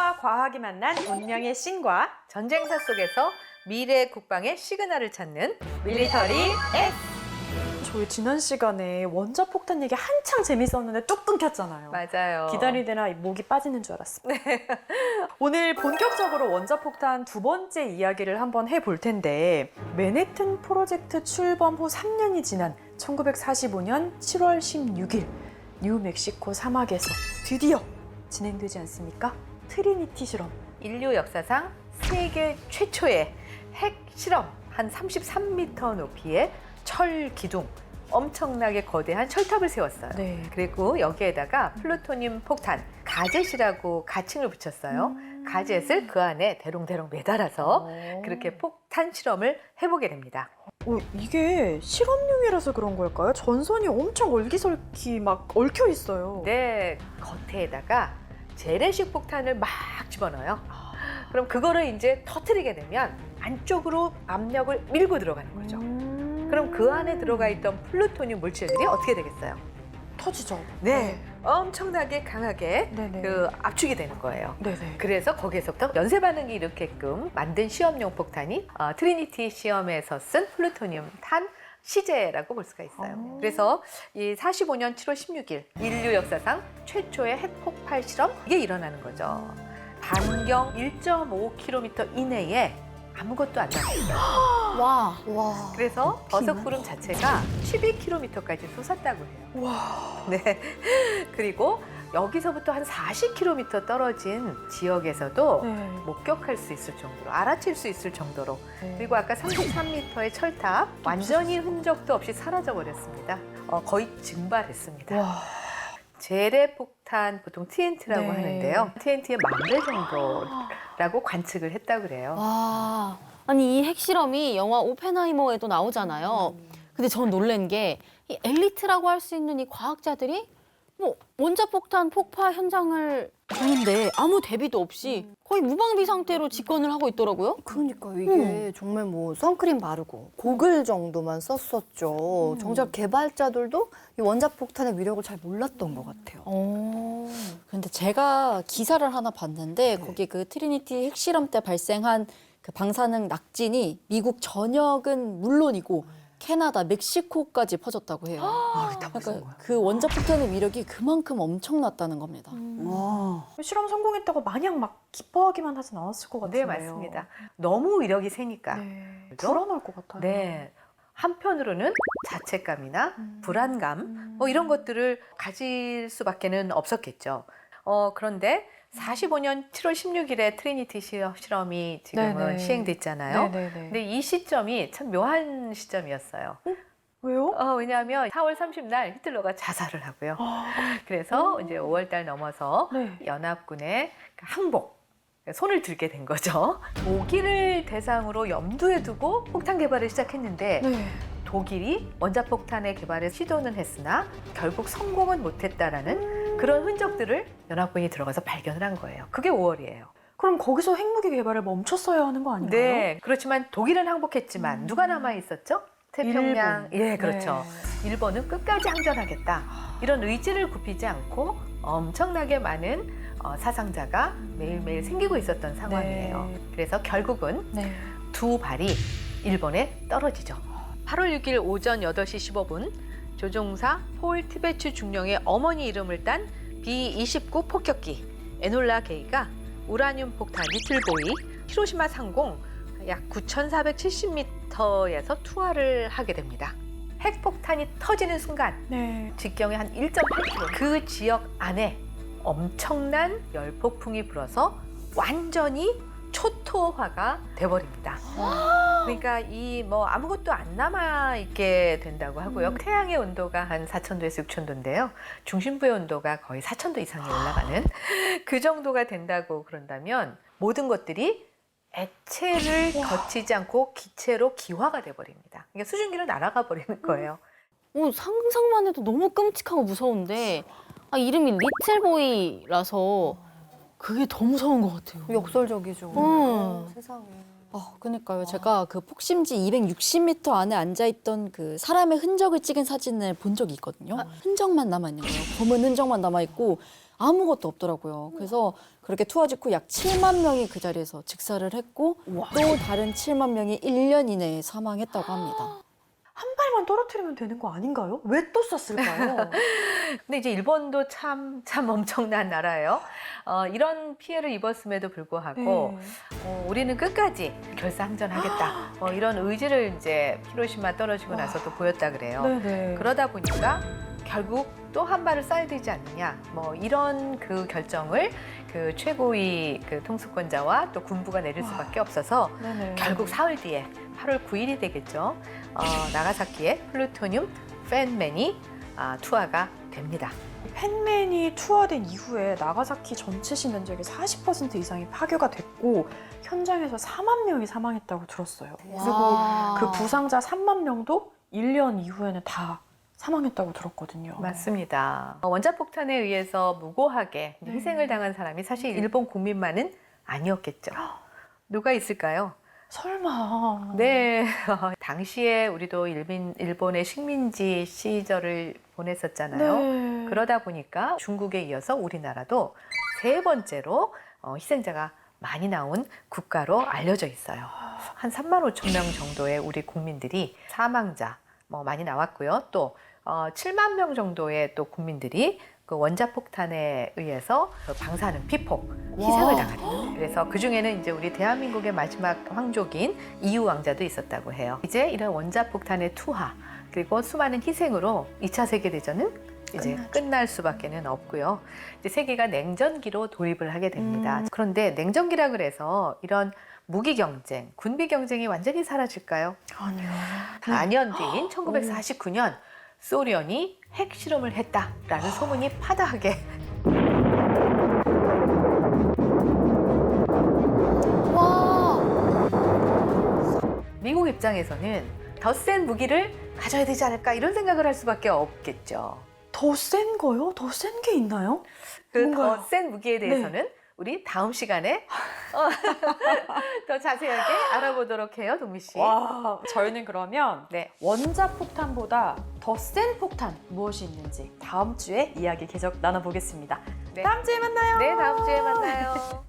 인간과 과학이 만난 운명의 신과 전쟁사 속에서 미래 국방의 시그널을 찾는 밀리터리 X. 저희 지난 시간에 원자폭탄 얘기 한창 재밌었는데 뚝 끊겼잖아요. 맞아요. 기다리느라 목이 빠지는 줄 알았습니다. 오늘 본격적으로 원자폭탄 두 번째 이야기를 한번 해볼 텐데 맨해튼 프로젝트 출범 후 3년이 지난 1945년 7월 16일 뉴멕시코 사막에서 드디어 진행되지 않습니까? 트리니티 실험. 인류 역사상 세계 최초의 핵 실험, 한 33m 높이의 철 기둥, 엄청나게 거대한 철탑을 세웠어요. 네. 그리고 여기에다가 플루토늄 폭탄, 가젯이라고 가칭을 붙였어요. 가젯을 그 안에 대롱대롱 매달아서 그렇게 폭탄 실험을 해보게 됩니다. 이게 실험용이라서 그런 걸까요? 전선이 엄청 얼기설기 막 얽혀 있어요. 네, 겉에다가 재래식 폭탄을 막 집어넣어요. 그럼 그거를 이제 터뜨리게 되면 안쪽으로 압력을 밀고 들어가는 거죠. 그럼 그 안에 들어가 있던 플루토늄 물질들이 어떻게 되겠어요? 터지죠. 네, 엄청나게 강하게 네네. 그 압축이 되는 거예요. 네네. 그래서 거기에서부터 연쇄 반응이 일으키게끔 만든 시험용 폭탄이 트리니티 시험에서 쓴 플루토늄 탄 시제라고 볼 수가 있어요. 그래서 이 45년 7월 16일 인류 역사상 최초의 핵폭발 실험 이게 일어나는 거죠. 반경 1.5km 이내에 아무것도 안 남았어요. 와. 그래서 버섯구름 자체가 12km까지 솟았다고 해요. 와. 네. 그리고 여기서부터 한 40km 떨어진 지역에서도 네. 목격할 수 있을 정도로, 알아챌 수 있을 정도로. 네. 그리고 아까 33m의 철탑 완전히 흔적도 없이 사라져 버렸습니다. 거의 증발했습니다. 와. 재래 폭탄 보통 TNT라고 네. 하는데요. TNT의 10,000배 정도라고 관측을 했다고 그래요. 와. 아니 이 핵실험이 영화 오펜하이머에도 나오잖아요. 근데 전 놀란 게 이 엘리트라고 할 수 있는 이 과학자들이 뭐 원자폭탄 폭파 현장을 보는데 아무 대비도 없이 거의 무방비 상태로 집권을 하고 있더라고요. 그러니까요. 이게 정말 뭐 선크림 바르고 고글 정도만 썼었죠. 정작 개발자들도 이 원자폭탄의 위력을 잘 몰랐던 것 같아요. 그런데 제가 기사를 하나 봤는데 거기 그 트리니티 핵실험 때 발생한 그 방사능 낙진이 미국 전역은 물론이고 캐나다, 멕시코까지 퍼졌다고 해요. 그러니까 그 원자폭탄의 위력이 그만큼 엄청났다는 겁니다. 실험 성공했다고 마냥 막 기뻐하기만 하진 않았을 것 네, 같은데요. 맞습니다. 너무 위력이 세니까. 네. 그죠? 불안할 것 같아요. 네. 한편으로는 자책감이나 불안감 뭐 이런 것들을 가질 수밖에는 없었겠죠. 그런데 45년 7월 16일에 트리니티 실험이 지금은 네네. 시행됐잖아요. 네네네. 근데 이 시점이 참 묘한 시점이었어요. 왜요? 왜냐하면 4월 30날 히틀러가 자살을 하고요. 그래서 이제 5월달 넘어서 네. 연합군의 항복, 손을 들게 된 거죠. 독일을 대상으로 염두에 두고 폭탄 개발을 시작했는데 네. 독일이 원자폭탄의 개발을 시도는 했으나 결국 성공은 못했다라는 그런 흔적들을 연합군이 들어가서 발견을 한 거예요. 그게 5월이에요. 그럼 거기서 핵무기 개발을 멈췄어야 하는 거 아닌가요? 네, 그렇지만 독일은 항복했지만 누가 남아 있었죠? 태평양. 일본. 예, 그렇죠. 일본은 끝까지 항전하겠다. 이런 의지를 굽히지 않고 엄청나게 많은 사상자가 매일매일 생기고 있었던 상황이에요. 네. 그래서 결국은 네. 두 발이 일본에 떨어지죠. 8월 6일 오전 8시 15분 조종사 폴 티베츠 중령의 어머니 이름을 딴 B-29 폭격기 에놀라 게이가 우라늄 폭탄 리틀보이 히로시마 상공 약 9,470m에서 투하를 하게 됩니다. 핵폭탄이 터지는 순간 네. 직경이 한 1.8km 그 지역 안에 엄청난 열폭풍이 불어서 완전히 초토화가 돼버립니다. 그러니까 이 뭐 아무것도 안 남아 있게 된다고 하고요. 태양의 온도가 한 4,000도에서 6,000도인데요. 중심부의 온도가 거의 4,000도 이상이 올라가는 그 정도가 된다고 그런다면 모든 것들이 액체를 거치지 않고 기체로 기화가 돼버립니다. 그러니까 수증기로 날아가 버리는 거예요. 상상만 해도 너무 끔찍하고 무서운데 이름이 리틀보이라서 그게 더 무서운 것 같아요. 역설적이죠. 세상에. 그러니까요. 제가 그 폭심지 260m 안에 앉아있던 그 사람의 흔적을 찍은 사진을 본 적이 있거든요. 흔적만 남아있는 거예요. 검은 흔적만 남아있고 아무것도 없더라고요. 그래서 그렇게 투하 직후 약 7만 명이 그 자리에서 즉사를 했고 또 다른 7만 명이 1년 이내에 사망했다고 합니다. 한 발만 떨어뜨리면 되는 거 아닌가요? 왜 또 쐈을까요? 근데 이제 일본도 참 엄청난 나라예요. 이런 피해를 입었음에도 불구하고 우리는 끝까지 결사항전하겠다. 이런 의지를 이제 히로시마 떨어지고 나서도 보였다 그래요. 네네. 그러다 보니까 결국 또 한 발을 쏴야 되지 않느냐. 뭐 이런 그 결정을 그 최고위 그 통수권자와 또 군부가 내릴 수밖에 없어서 네네. 결국 사흘 뒤에 8월 9일이 되겠죠. 나가사키에 플루토늄 팬맨이 투하가 됩니다. 팬맨이 투하된 이후에 나가사키 전체 시 면적의 40% 이상이 파괴가 됐고 현장에서 4만 명이 사망했다고 들었어요. 그리고 와. 그 부상자 3만 명도 1년 이후에는 다 사망했다고 들었거든요. 맞습니다. 원자폭탄에 의해서 무고하게 네. 희생을 당한 사람이 사실 일본 국민만은 아니었겠죠. 누가 있을까요? 설마. 네, 당시에 우리도 일본의 식민지 시절을 보냈었잖아요. 네. 그러다 보니까 중국에 이어서 우리나라도 세 번째로 희생자가 많이 나온 국가로 알려져 있어요. 한 3만 5천 명 정도의 우리 국민들이 사망자 많이 나왔고요. 또 7만 명 정도의 또 국민들이 그 원자폭탄에 의해서 그 방사능 피폭 희생을 당합니다. 그래서 그 중에는 이제 우리 대한민국의 마지막 황족인 이유 왕자도 있었다고 해요. 이제 이런 원자폭탄의 투하 그리고 수많은 희생으로 2차 세계대전은 이제 끝날 수밖에는 없고요. 이제 세계가 냉전기로 돌입을 하게 됩니다. 그런데 냉전기라 그래서 이런 무기 경쟁, 군비 경쟁이 완전히 사라질까요? 아니요. 4년 뒤인 1949년 소련이 핵실험을 했다라는 소문이 파다하게 와. 미국 입장에서는 더 센 무기를 가져야 되지 않을까 이런 생각을 할 수밖에 없겠죠. 더 센 거요? 더 센 게 있나요? 그 뭔가요? 더 센 무기에 대해서는 우리 다음 시간에 더 자세하게 알아보도록 해요, 동미 씨. 와, 저희는 그러면 네. 원자폭탄보다 더 센 폭탄 무엇이 있는지 다음 주에 이야기 계속 나눠보겠습니다. 네. 다음 주에 만나요. 네, 다음 주에 만나요.